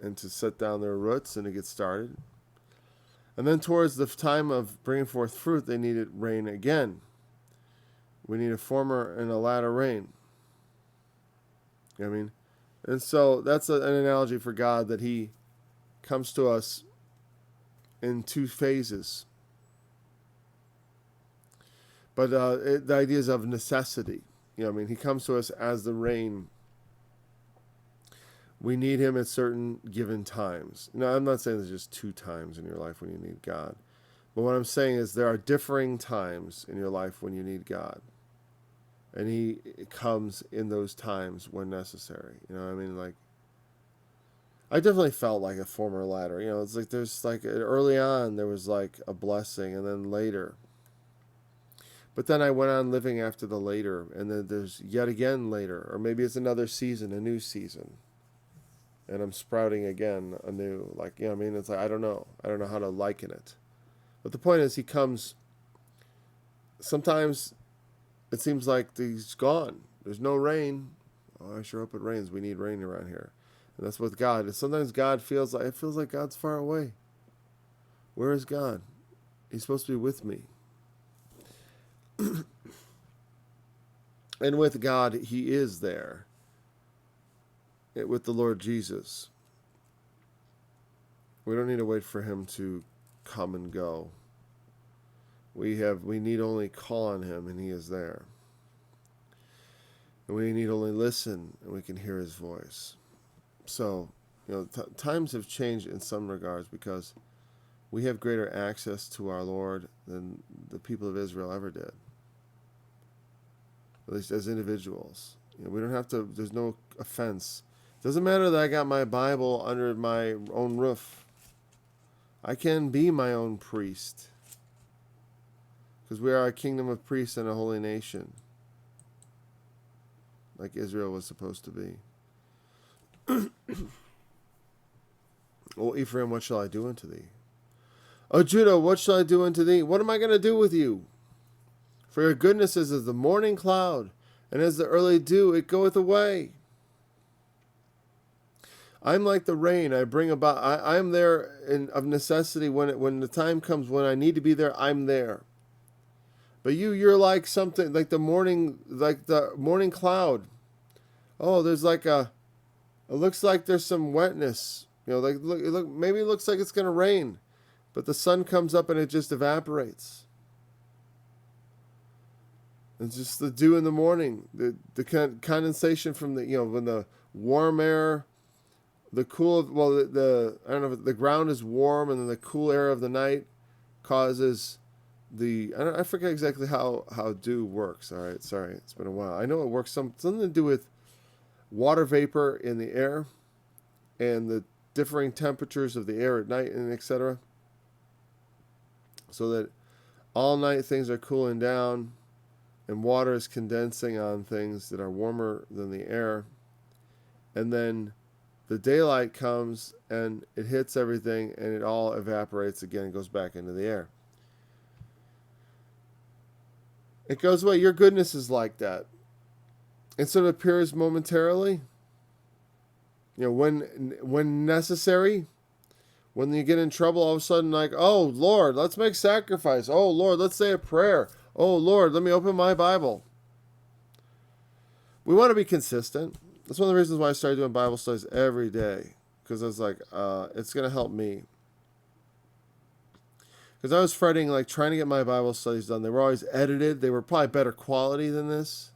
A: and to set down their roots and to get started. And then towards the time of bringing forth fruit, they needed rain again. We need a former and a latter rain. You know what I mean? And so that's an analogy for God, that he comes to us in two phases. But the idea is of necessity. You know what I mean? He comes to us as the rain. We need him at certain given times. Now, I'm not saying there's just two times in your life when you need God. But what I'm saying is there are differing times in your life when you need God. And he comes in those times when necessary. You know what I mean? Like, I definitely felt like a former ladder. You know, it's like there's like early on there was like a blessing, and then later. But then I went on living after the later, and then there's yet again later. Or maybe it's another season, a new season. And I'm sprouting again anew. Like, you know what I mean? It's like, I don't know. I don't know how to liken it. But the point is, he comes. Sometimes it seems like he's gone. There's no rain. Oh, I sure hope it rains. We need rain around here. And that's with God. And sometimes God feels like God's far away. Where is God? He's supposed to be with me. And with God, he is there. With the Lord Jesus. We don't need to wait for him to come and go. We need only call on him, and he is there. And we need only listen, and we can hear his voice. So, you know, times have changed in some regards, because we have greater access to our Lord than the people of Israel ever did. At least as individuals. You know, we don't have to, there's no offense. It doesn't matter that I got my Bible under my own roof. I can be my own priest. Because we are a kingdom of priests and a holy nation. Like Israel was supposed to be. O Ephraim, what shall I do unto thee? O Judah, what shall I do unto thee? What am I going to do with you? For your goodness is as the morning cloud, and as the early dew, it goeth away. I'm like the rain I bring about. I am there of necessity when the time comes when I need to be there. I'm there. But you're like something like the morning cloud. Oh, there's like it looks like there's some wetness. You know, like maybe it looks like it's going to rain, but the sun comes up and it just evaporates. It's just the dew in the morning, the condensation from the, you know, when the warm air, the cool, I don't know if the ground is warm, and then the cool air of the night causes I forget exactly how dew works. All right, sorry, it's been a while. I know it works something to do with water vapor in the air and the differing temperatures of the air at night, and etc. So that all night things are cooling down, and water is condensing on things that are warmer than the air. And then the daylight comes and it hits everything, and it all evaporates again and goes back into the air. It goes away. Your goodness is like that. And so it appears momentarily. You know, when necessary, when you get in trouble, all of a sudden, like, oh, Lord, let's make sacrifice. Oh, Lord, let's say a prayer. Oh, Lord, let me open my Bible. We want to be consistent. That's one of the reasons why I started doing Bible studies every day. Because I was like, it's going to help me. Because I was fretting, like, trying to get my Bible studies done. They were always edited. They were probably better quality than this.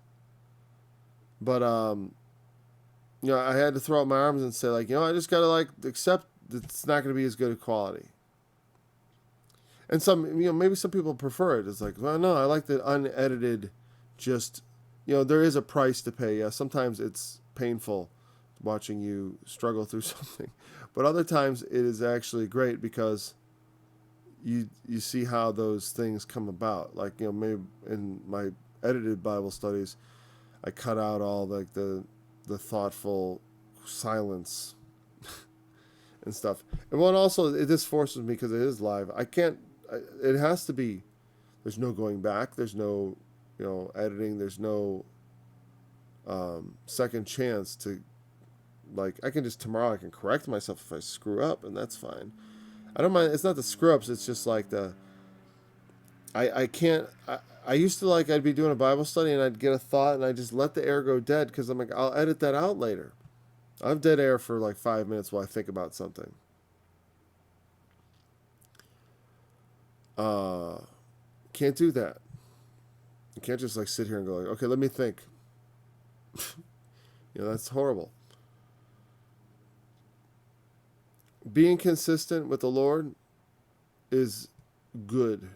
A: But, you know, I had to throw up my arms and say, like, you know, I just got to, like, accept that it's not going to be as good a quality. And some, you know, maybe some people prefer it. It's like, well, no, I like the unedited, just, you know, there is a price to pay. Yeah, sometimes it's painful watching you struggle through something. But other times it is actually great because you see how those things come about. Like, you know, maybe in my edited Bible studies, I cut out all like the thoughtful silence and stuff. And one also, this forces me, because it is live. It has to be, there's no going back. There's no, you know, editing. There's no second chance to, like, tomorrow I can correct myself if I screw up, and that's fine. I don't mind. It's not the screw ups. It's just like I I used to like, I'd be doing a Bible study and I'd get a thought and I just let the air go dead because I'm like, I'll edit that out later. I have dead air for like 5 minutes while I think about something. Can't do that. You can't just like sit here and go like, okay, let me think. That's horrible. Being consistent with the Lord is good.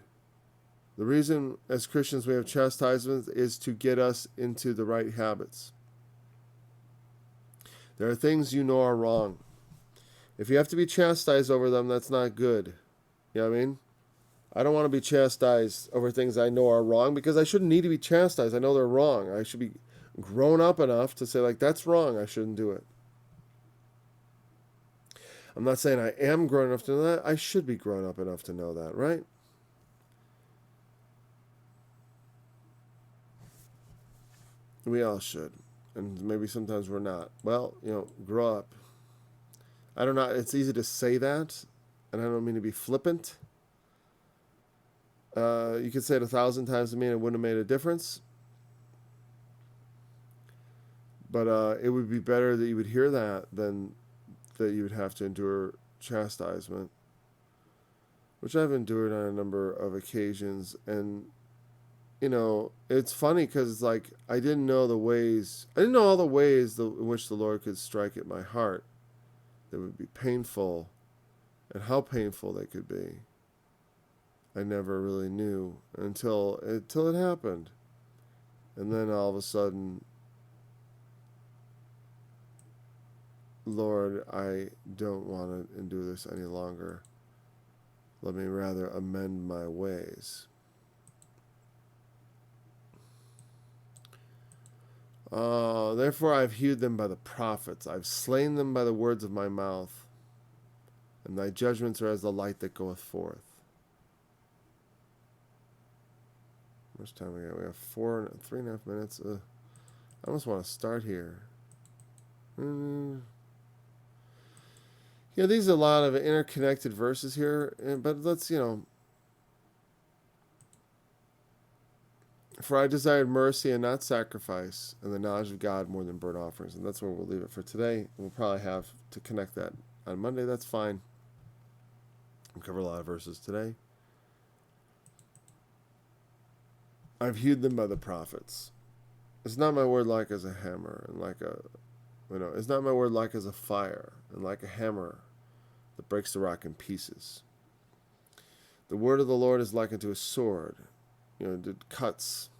A: The reason as Christians we have chastisements is to get us into the right habits. There are things you know are wrong. If you have to be chastised over them, that's not good. You know what I mean? I don't want to be chastised over things I know are wrong because I shouldn't need to be chastised. I know they're wrong. I should be grown up enough to say, like, that's wrong. I shouldn't do it. I'm not saying I am grown enough to know that. I should be grown up enough to know that, right? We all should. And maybe sometimes we're not. Well, grow up. I don't know. It's easy to say that, and I don't mean to be flippant. You could say it 1,000 times to me and it wouldn't have made a difference. But it would be better that you would hear that than that you would have to endure chastisement, which I've endured on a number of occasions. And, it's funny because it's like I didn't know all the ways in which the Lord could strike at my heart that would be painful and how painful they could be. I never really knew until it happened. And then all of a sudden, Lord, I don't want to endure this any longer. Let me rather amend my ways. Therefore I've hewed them by the prophets. I've slain them by the words of my mouth. And thy judgments are as the light that goeth forth. How much time we got? We have 3.5 minutes. I almost want to start here. These are a lot of interconnected verses here, but let's, for I desired mercy and not sacrifice, and the knowledge of God more than burnt offerings. And that's where we'll leave it for today. We'll probably have to connect that on Monday. That's fine. We'll cover a lot of verses today. I've hewed them by the prophets. It's not my word like as a hammer and like a, it's not my word like as a fire and like a hammer that breaks the rock in pieces. The word of the Lord is like unto a sword. It cuts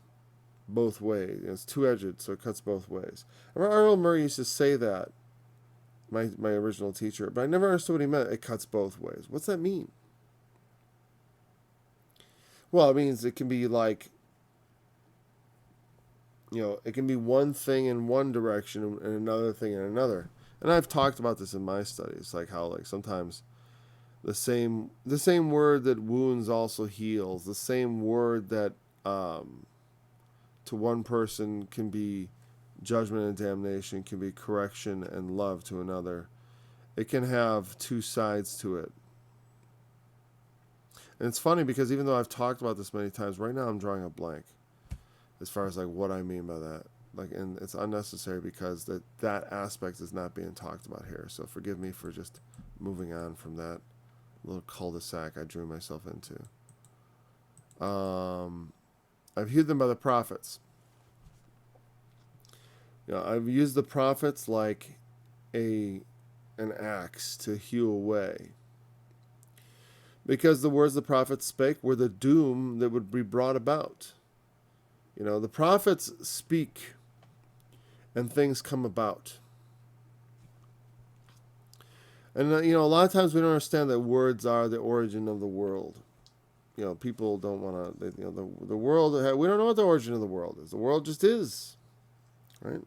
A: both ways. It's two-edged, so it cuts both ways. I remember Earl Murray used to say that, my original teacher, but I never understood what he meant. It cuts both ways. What's that mean? Well, it means it can be like, it can be one thing in one direction and another thing in another. And I've talked about this in my studies, like how sometimes the same word that wounds also heals. The same word that to one person can be judgment and damnation, can be correction and love to another. It can have two sides to it. And it's funny because even though I've talked about this many times, right now I'm drawing a blank as far as what I mean by that. And it's unnecessary because that aspect is not being talked about here. So forgive me for just moving on from that little cul-de-sac I drew myself into. I've hewed them by the prophets. I've used the prophets like an axe to hew away. Because the words the prophets spake were the doom that would be brought about. The prophets speak and things come about. And, a lot of times we don't understand that words are the origin of the world. People don't want to, the world, we don't know what the origin of the world is. The world just is, right?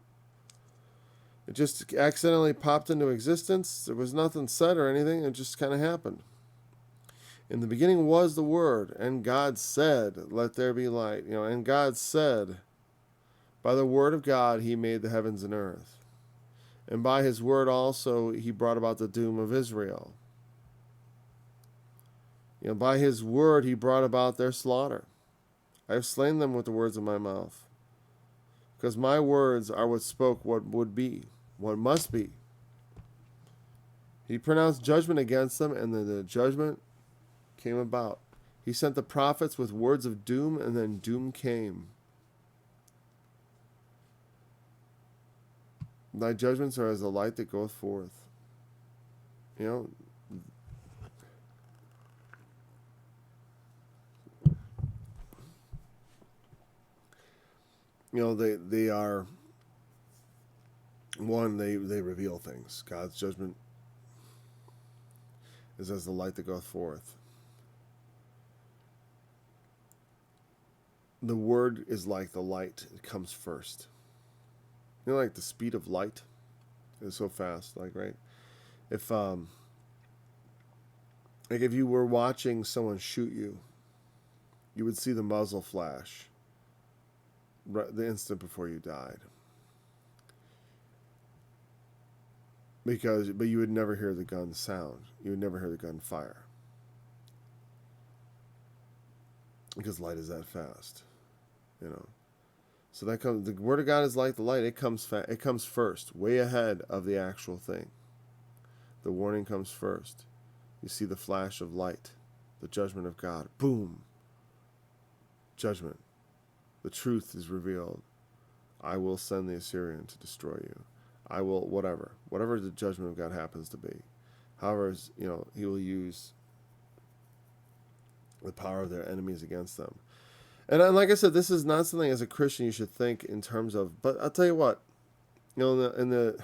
A: It just accidentally popped into existence. There was nothing said or anything. It just kind of happened. In the beginning was the Word, and God said, let there be light. And God said, by the word of God, he made the heavens and earth. And by his word also, he brought about the doom of Israel. By his word, he brought about their slaughter. I have slain them with the words of my mouth. Because my words are what spoke what would be, what must be. He pronounced judgment against them, and then the judgment came about. He sent the prophets with words of doom, and then doom came. Thy judgments are as the light that goeth forth. You know, they are, one, they reveal things. God's judgment is as the light that goeth forth. The word is like the light. It comes first. You know, like the speed of light is so fast, like, right? If you were watching someone shoot you, you would see the muzzle flash right the instant before you died. But you would never hear the gun sound. You would never hear the gun fire. Because light is that fast, you know. So that comes. The word of God is like the light. It comes first, way ahead of the actual thing. The warning comes first. You see the flash of light, the judgment of God. Boom. Judgment. The truth is revealed. I will send the Assyrian to destroy you. I will, whatever the judgment of God happens to be. However, you know, he will use the power of their enemies against them. And like I said, this is not something as a Christian you should think in terms of, but I'll tell you what, you know, in the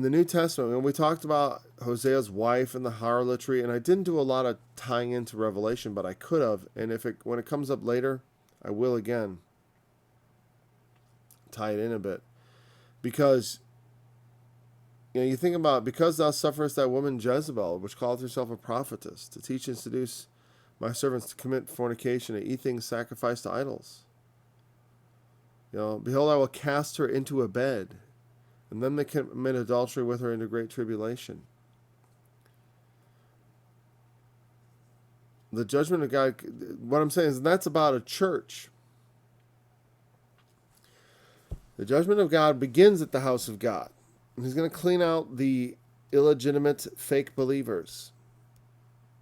A: New Testament, when we talked about Hosea's wife and the harlotry, and I didn't do a lot of tying into Revelation, but I could have, and when it comes up later, I will again tie it in a bit. Because, you know, you think about, because thou sufferest that woman Jezebel, which calleth herself a prophetess, to teach and seduce my servants to commit fornication and eat things sacrificed to idols. You know, behold, I will cast her into a bed, and them that commit adultery with her into great tribulation. The judgment of God, what I'm saying is that's about a church. The judgment of God begins at the house of God. And he's going to clean out the illegitimate fake believers.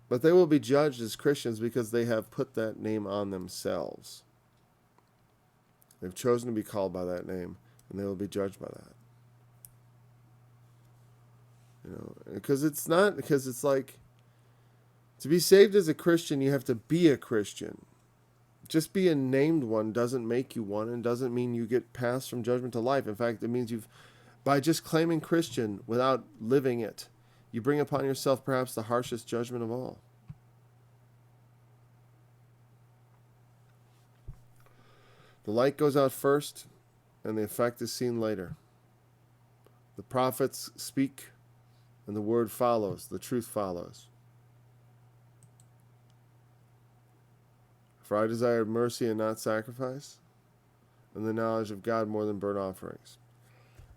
A: But they will be judged as Christians because they have put that name on themselves. They've chosen to be called by that name, and they will be judged by that. You know, because it's like, to be saved as a Christian, you have to be a Christian. Just being named one doesn't make you one, and doesn't mean you get passed from judgment to life. In fact, it means by just claiming Christian without living it, you bring upon yourself perhaps the harshest judgment of all. The light goes out first, and the effect is seen later. The prophets speak, and the word follows, the truth follows. For I desired mercy and not sacrifice, and the knowledge of God more than burnt offerings.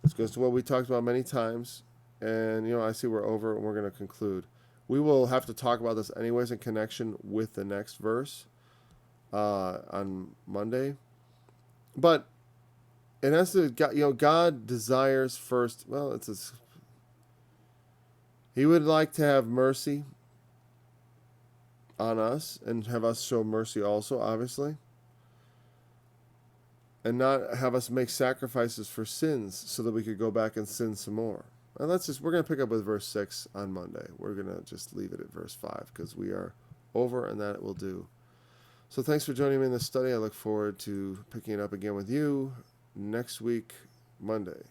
A: This goes to what we talked about many times, and, you know, I see we're over, and we're going to conclude. We will have to talk about this anyways in connection with the next verse on Monday. But it has to, you know, God desires first, well, he would like to have mercy on us and have us show mercy also, obviously. And not have us make sacrifices for sins so that we could go back and sin some more. And we're going to pick up with verse 6 on Monday. We're going to just leave it at verse 5 because we are over, and that will do. So thanks for joining me in this study. I look forward to picking it up again with you next week, Monday.